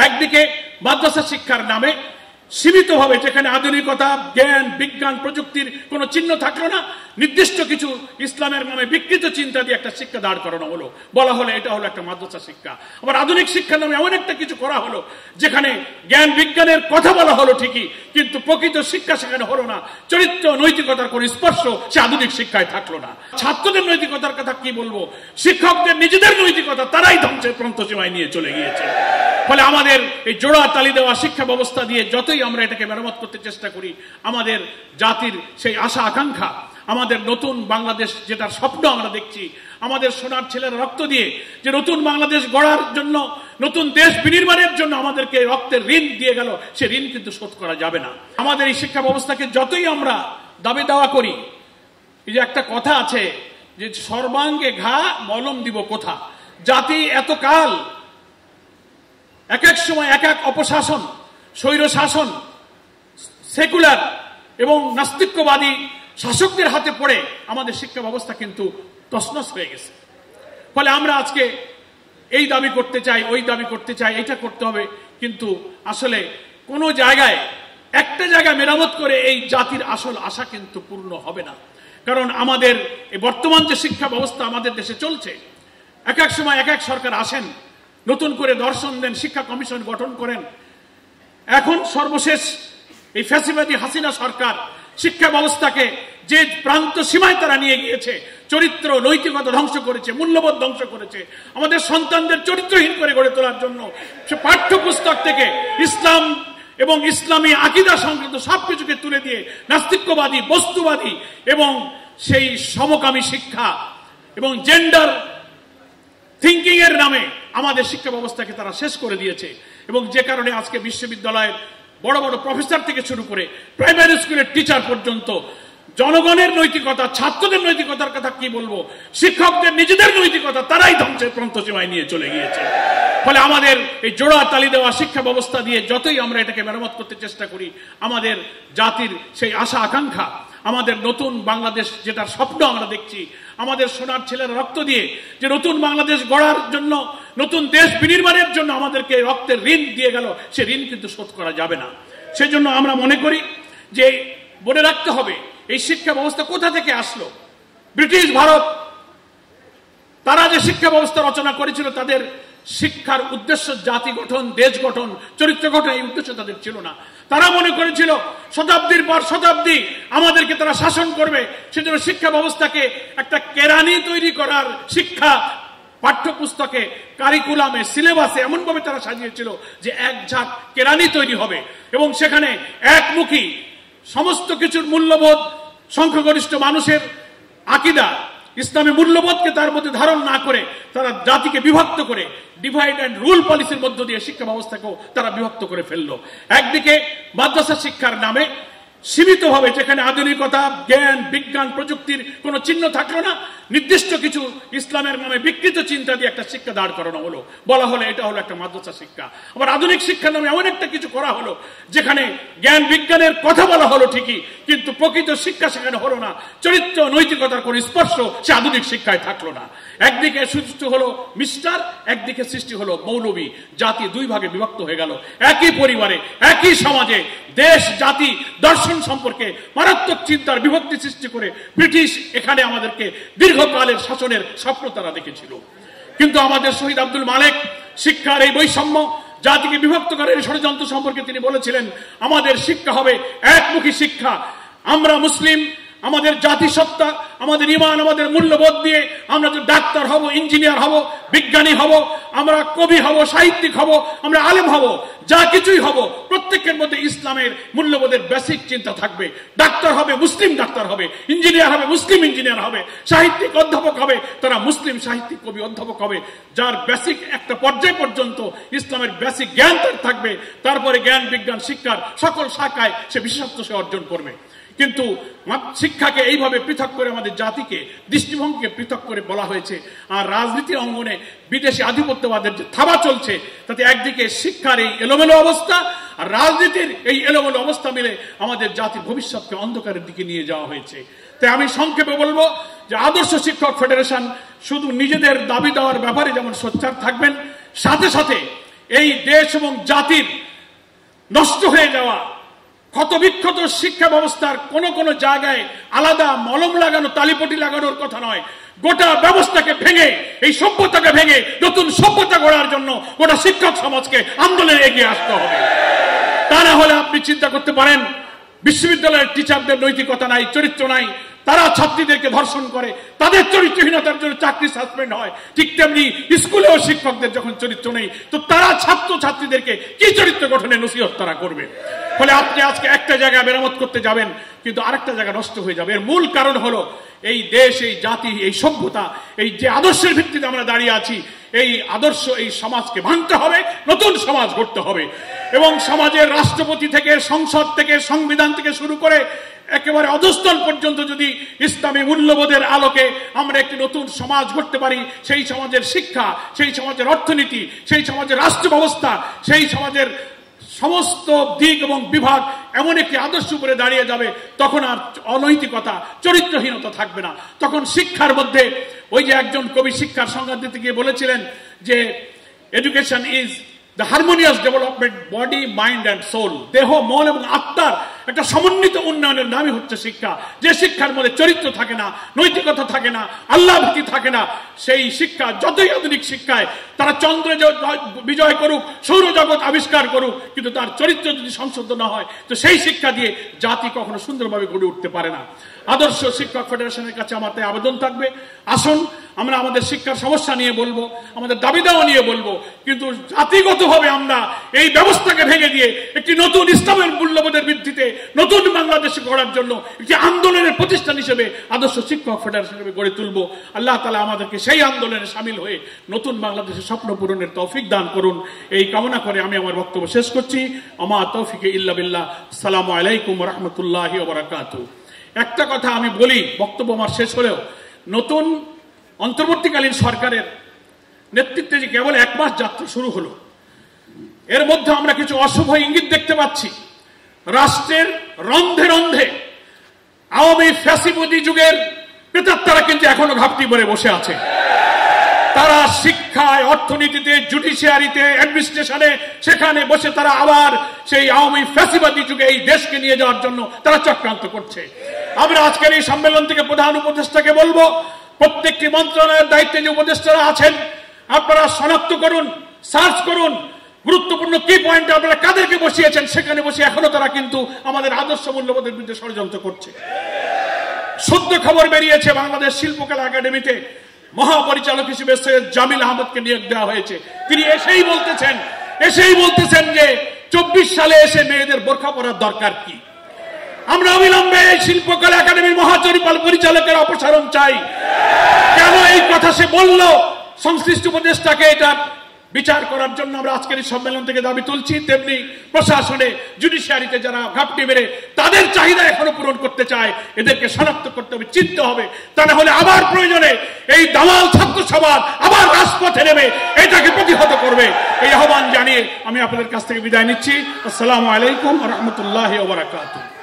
একদিকে মাদ্রাসা শিক্ষার নামে সীমিতভাবে যেখানে আধুনিকতা, জ্ঞান, বিজ্ঞান, প্রযুক্তির কোনো চিহ্ন থাকলো না, নির্দিষ্ট কিছু ইসলামের নামে বিকৃত চিন্তা দিয়ে একটা শিক্ষা দাঁড় করানো হলো, বলা হলো এটা হলো একটা মাদ্রাসা শিক্ষা। আবার আধুনিক শিক্ষার নামে এমন একটা কিছু করা হলো যেখানে জ্ঞান বিজ্ঞানের কথা বলা হলো ঠিকই, কিন্তু প্রকৃত শিক্ষা সেখানে হলো না, চরিত্র নৈতিকতার কোনো স্পর্শ সে আধুনিক শিক্ষায় থাকলো না। ছাত্রদের নৈতিকতার কথা কি বলবো, শিক্ষকদের নিজেদের নৈতিকতা তারাই ধ্বংসের প্রান্তসীমায় নিয়ে চলে গিয়েছে। ফলে আমাদের এই জোড়া তালি দেওয়া শিক্ষা ব্যবস্থা দিয়ে যতই আমরা এটাকে মেরামত করতে চেষ্টা করি, আমাদের জাতির সেই আশা আকাঙ্ক্ষা, আমাদের নতুন বাংলাদেশ যেটার স্বপ্ন আমরা দেখছি, আমাদের সোনার ছেলের রক্ত দিয়ে যে নতুন বাংলাদেশ গড়ার জন্য, নতুন দেশ বিনির্মাণের জন্য আমাদেরকে রক্তের ঋণ দিয়ে গেল, সে ঋণ কিন্তু শোধ করা যাবে না। আমাদের এই শিক্ষা ব্যবস্থাকে যতই আমরা দাবি দাওয়া করি, এই যে একটা কথা আছে যে সর্বাঙ্গে ঘা মলম দিব কোথা, জাতি এতকাল এক এক সময় এক এক অপশাসন, স্বৈর শাসন, সেকুলার এবং নাস্তিক্যবাদী শাসকদের হাতে পড়ে আমাদের শিক্ষা ব্যবস্থা কিন্তু তছনছ হয়ে গেছে। ফলে আমরা আজকে এই দাবি করতে চাই, ওই দাবি করতে চাই, এটা করতে হবে, কিন্তু আসলে কোনো জায়গায় একটা জায়গায় মেরামত করে এই জাতির আসল আশা কিন্তু পূর্ণ হবে না। কারণ আমাদের এই বর্তমান যে শিক্ষা ব্যবস্থা আমাদের দেশে চলছে, এক এক সময় এক এক সরকার আসেন, নতুন করে দর্শন দেন, শিক্ষা কমিশন গঠন করেন। এখন সর্বশেষ এই ফ্যাসিবাদী হাসিনা সরকার শিক্ষা ব্যবস্থাকে যে প্রান্ত সীমায় তারা নিয়ে গিয়েছে, চরিত্র নৈতিকতা ধ্বংস করেছে, মূল্যবোধ ধ্বংস করেছে, আমাদের সন্তানদের চরিত্রহীন করে গড়ে তোলার জন্য সে পাঠ্যপুস্তক থেকে ইসলাম এবং ইসলামী আকীদা সংক্রান্ত সবকিছুকে তুলে দিয়ে নাস্তিক্যবাদী, বস্তুবাদী এবং সেই সমকামী শিক্ষা এবং জেন্ডার থিঙ্কিং এর নামে আমাদের শিক্ষা ব্যবস্থাকে তারা শেষ করে দিয়েছে। এবং যে কারণে আজকে বিশ্ববিদ্যালয়ের বড় বড় প্রফেসর থেকে শুরু করে প্রাইমারি স্কুলের টিচার পর্যন্ত জনগণের নৈতিকতা, ছাত্রদের নৈতিকতার কথা কি বলবো, শিক্ষকদের নিজেদের নৈতিকতা তারাই ধ্বংসের প্রান্তসীমায় নিয়ে চলে গিয়েছে। ফলে আমাদের এই জোড়া তালি দেওয়া শিক্ষা ব্যবস্থা দিয়ে যতই আমরা এটাকে মেরামত করতে চেষ্টা করি, আমাদের জাতির সেই আশা আকাঙ্ক্ষা, আমাদের নতুন বাংলাদেশ যেটার স্বপ্ন আমরা দেখছি, আমাদের সোনার ছেলের রক্ত দিয়ে যে নতুন বাংলাদেশ গড়ার জন্য, নতুন দেশ বিনির্মাণের জন্য আমাদেরকে রক্তের ঋণ দিয়ে গেল, সে ঋণ কিন্তু শোধ করা যাবে না। সেজন্য আমরা মনে করি যে মনে রাখতে হবে এই শিক্ষা ব্যবস্থা কোথা থেকে আসলো। ব্রিটিশ ভারত তারা যে শিক্ষা ব্যবস্থা রচনা করেছিল, তাদের শিক্ষার উদ্দেশ্য জাতি গঠন, দেশ গঠন, চরিত্র গঠন, এই উদ্দেশ্য তাদের ছিল না। তারা মনে করেছিল শতাব্দীর পর শতাব্দী আমাদেরকে তারা শাসন করবে, সেজন্য শিক্ষা ব্যবস্থাকে একটা কেরানি তৈরি করার শিক্ষা পাঠ্যপুস্তকে, কারিকুলামে, সিলেবাসে এমনভাবে তারা সাজিয়েছিল যে এক ঝাঁক কেরানি তৈরি হবে এবং সেখানে একমুখী সমস্ত কিছুর মূল্যবোধ, সংখ্যাগরিষ্ঠ মানুষের আকীদা, ইসলামী মূল্যবোধকে তার মধ্যে ধারণ না করে তারা জাতিকে বিভক্ত করে ডিভাইড অ্যান্ড রুল পলিসির মধ্য দিয়ে শিক্ষা ব্যবস্থাকেও তারা বিভক্ত করে ফেললো। একদিকে মাদ্রাসা শিক্ষার নামে সীমিতভাবে যেখানে আধুনিকতা, জ্ঞান, বিজ্ঞান, প্রযুক্তির কোনো চিহ্ন থাকলো না, নির্দিষ্ট কিছু ইসলামের নামে বিকৃত চিন্তা দিয়ে একটা শিক্ষা দাঁড় করানো হলো, বলা হলো এটা হলো একটা মাদ্রাসা শিক্ষা। আবার আধুনিক শিক্ষার নামে এমন একটা কিছু করা হলো যেখানে জ্ঞান বিজ্ঞানের কথা বলা হলো ঠিকই, কিন্তু প্রকৃত শিক্ষা সেখানে হলো না, চরিত্র নৈতিকতার কোনো স্পর্শ সে আধুনিক শিক্ষায় থাকলো না। একদিকে সৃষ্টি হলো মিস্টার, একদিকে সৃষ্টি হলো মৌলবী, জাতি দুই ভাগে বিভক্ত হয়ে গেল। একই পরিবারে, একই সমাজে দেশ, জাতি, দর্শন সম্পর্কে মারাত্মক চিন্তার বিভক্তি সৃষ্টি করে ব্রিটিশ এখানে আমাদেরকে দীর্ঘকালের শাসনের স্বপ্ন তারা দেখেছিল। কিন্তু আমাদের শহীদ আব্দুল মালেক শিক্ষার এই বৈষম্য, জাতিকে বিভক্ত করার ষড়যন্ত্র সম্পর্কে তিনি বলেছিলেন, আমাদের শিক্ষা হবে একমুখী শিক্ষা। আমরা মুসলিম, আমাদের জাতিসত্তা, আমাদের ঈমান, আমাদের মূল্যবোধ দিয়ে আমরা যে ডাক্তার হব, ইঞ্জিনিয়ার হব, বিজ্ঞানী হব, আমরা কবি হব, সাহিত্যিক হব, আমরা আলেম হব, যা কিছুই হব, প্রত্যেকের মধ্যে ইসলামের মূল্যবোধের বেসিক চিন্তা থাকবে। ডাক্তার হবে মুসলিম ডাক্তার হবে, ইঞ্জিনিয়ার হবে মুসলিম ইঞ্জিনিয়ার হবে, সাহিত্যিক অধ্যাপক হবে তারা মুসলিম সাহিত্যিক কবি অধ্যাপক হবে, যার বেসিক একটা পর্যায় পর্যন্ত ইসলামের বেসিক জ্ঞান তার থাকবে। তারপরে জ্ঞান বিজ্ঞান শিক্ষার সকল শাখায় সে বিশেষত্ব সে অর্জন করবে। কিন্তু শিক্ষাকে এইভাবে পৃথক করে আমাদের জাতিকে, দৃষ্টিভঙ্গিকে পৃথক করে বলা হয়েছে। আর রাজনীতির অঙ্গনে বিদেশি আধিপত্যবাদের যে থাবা চলছে, তাতে একদিকে শিক্ষার এই এলোমেলো অবস্থা আর রাজনীতির এই এলোমেলো অবস্থা মিলে আমাদের জাতির ভবিষ্যৎকে অন্ধকারের দিকে নিয়ে যাওয়া হয়েছে। তাই আমি সংক্ষেপে বলবো যে আদর্শ শিক্ষক ফেডারেশন শুধু নিজেদের দাবি দেওয়ার ব্যাপারে যেমন সোচ্চার থাকবেন, সাথে সাথে এই দেশ এবং জাতির নষ্ট হয়ে যাওয়া ক্ষতবিক্ষত শিক্ষা ব্যবস্থার কোন কোন জায়গায় আলাদা মলম লাগানো, তালিপটি লাগানোর কথা নয়, গোটা ব্যবস্থাকে ভেঙে, এই সভ্যতাকে ভেঙে নতুন সভ্যতা গড়ার জন্য গোটা শিক্ষক সমাজকে আন্দোলনে এগিয়ে আসতে হবে। তা না হলে আপনি চিন্তা করতে পারেন, বিশ্ববিদ্যালয়ের টিচারদের নৈতিকতা নাই, চরিত্র নাই, তারা ছাত্রীদেরকে ধর্ষণ করে, তাদের চরিত্রহীনতার জন্য চাকরি সাসপেন্ড হয়। ঠিক তেমনি স্কুলেও শিক্ষকদের যখন চরিত্র নেই, তো তারা ছাত্র ছাত্রীদেরকে কি চরিত্র গঠনে নসিহত তারা করবে? ফলে আপনি আজকে একটা জায়গায় মেরামত করতে যাবেন, কিন্তু আরেকটা জায়গা নষ্ট হয়ে যাবে। এর মূল কারণ হলো এই দেশ, এই জাতি, এই সভ্যতা, এই যে আদর্শের ভিত্তিতে আমরা দাঁড়িয়ে আছি, এই আদর্শ, এই সমাজকে ভাঙতে হবে, নতুন সমাজ গড়তে হবে। এবং সমাজের রাষ্ট্রপতি থেকে, সংসদ থেকে, সংবিধান থেকে শুরু করে একেবারে অধস্তন পর্যন্ত যদি ইসলামী মূল্যবোধের আলোকে আমরা একটি নতুন সমাজ গড়তে পারি, সেই সমাজের শিক্ষা, সেই সমাজের অর্থনীতি, সেই সমাজের রাষ্ট্র ব্যবস্থা, সেই সমাজের সমস্ত দিক এবং বিভাগ এমন একটি আদর্শ উপরে দাঁড়িয়ে যাবে, তখন আর অনৈতিকতা, চরিত্রহীনতা থাকবে না। তখন শিক্ষার মধ্যে, ওই যে একজন কবি শিক্ষার সংজ্ঞা দিতে গিয়ে বলেছিলেন যে education is the harmonious development body, mind and soul. দেহ, মন এবং আত্মার একটা সমন্বিত উন্নয়নের নামই হচ্ছে শিক্ষা। যে শিক্ষার মধ্যে চরিত্র থাকে না, নৈতিকতা থাকে না, আল্লাহ ভীতি থাকে না, সেই শিক্ষা যতই আধুনিক শিক্ষায় তারা চন্দ্রে বিজয় করুক, সৌরজগৎ আবিষ্কার করুক, কিন্তু তার চরিত্র যদি সংশোধন না হয়, তো সেই শিক্ষা দিয়ে জাতি কখনো সুন্দরভাবে গড়ে উঠতে পারে না। আদর্শ শিক্ষক ফেডারেশনের কাছে আমার তাই আবেদন থাকবে, আসুন আমরা আমাদের শিক্ষার সমস্যা নিয়ে বলবো, আমাদের দাবি দাওয়া নিয়ে বলবো, কিন্তু জাতিগতভাবে আমরা এই ব্যবস্থাকে ভেঙে দিয়ে একটি নতুন ইসলামের মূল্যবোধের ভিত্তিতে নতুন বাংলাদেশ গড়ার জন্য একটি আন্দোলনের প্রতিষ্ঠান হিসেবে আদর্শ শিক্ষক ফেডারেশন হিসেবে গড়ে তুলবো। আল্লাহ তাআলা আমাদেরকে সেই আন্দোলনে সামিল হয়ে নতুন বাংলাদেশের স্বপ্ন পূরণের তৌফিক দান করুন, এই কামনা করে আমি আমার বক্তব্য শেষ করছি। আমা তৌফিকে ইল্লা বিল্লাহ। আসসালামু আলাইকুম ওয়া রাহমাতুল্লাহি ওয়া বারাকাতুহু। একটা কথা আমি বলি, বক্তব্য আমার শেষ হলেও, নতুন অন্তর্বর্তীকালীন সরকারের নেতৃত্বে যে কেবল 1 মাস যাত্রা শুরু হলো, এর মধ্যে আমরা কিছু অশুভ ইঙ্গিত দেখতে পাচ্ছি। রাষ্ট্রের রন্ধে রন্ধে আওয়ামী ফ্যাসিবাদী যুগের প্রেতাত্মারা কিন্তু এখনো ঘাপটি পরে বসে আছে। তারা শিক্ষায়, অর্থনীতিতে, জুডিশিয়ারিতে, অ্যাডমিনিস্ট্রেশনে, সেখানে বসে তারা আবার সেই আওয়ামী ফ্যাসিবাদী যুগে এই দেশকে নিয়ে যাওয়ার জন্য তারা চক্রান্ত করছে। আমরা আজকের এই সম্মেলন থেকে প্রধান উপদেষ্টাকে বলবো, প্রত্যেকটি মন্ত্রণালয়ের দায়িত্বে যে উপদেষ্টারা আছেন, আপনারা শনাক্ত করুন, সার্চ করুন, গুরুত্বপূর্ণ কি পয়েন্টে আপনারা কাদেরকে বসিয়েছেন, সেখানে বসে এখনো তারা কিন্তু আমাদের আদর্শ মূল্যবোধের বিরুদ্ধে ষড়যন্ত্র করছে। সদ্য খবর বেরিয়েছে, বাংলাদেশ শিল্পকলা একাডেমিতে মহাপরিচালক হিসেবে সৈয়দ জামিল আহমদকে নিয়োগ দেওয়া হয়েছে। তিনি এসেই বলতেছেন যে 24 সালে এসে মেয়েদের বোরখা পরার দরকার কি। আমরা অবিলম্বে এই শিল্পকলা একাডেমির মহাপরিচালকের অপসারণ চাই। কেন এই কথা সে বলল, সংশ্লিষ্ট উপদেষ্টাকে এটা বিচার করার জন্য আমরা আজকের এই সম্মেলন থেকে দাবি তুলছি। তেমনি প্রশাসনে, জুডিশিয়ারিতে যারা ঘাপটি মেরে তাদের চাহিদা এখনো পূরণ করতে চায়, এদেরকে শনাক্ত করতে হবে, চিনতে হবে। তা না হলে আবার প্রয়োজনে এই দালাল ছাত্র সমাজ আবার রাজপথে নেমে এটাকে প্রতিহত করবে। এই আহ্বান জানিয়ে আমি আপনাদের কাছ থেকে বিদায় নিচ্ছি। আসসালামু আলাইকুম ওয়া রাহমাতুল্লাহি ওয়া বারাকাতুহু।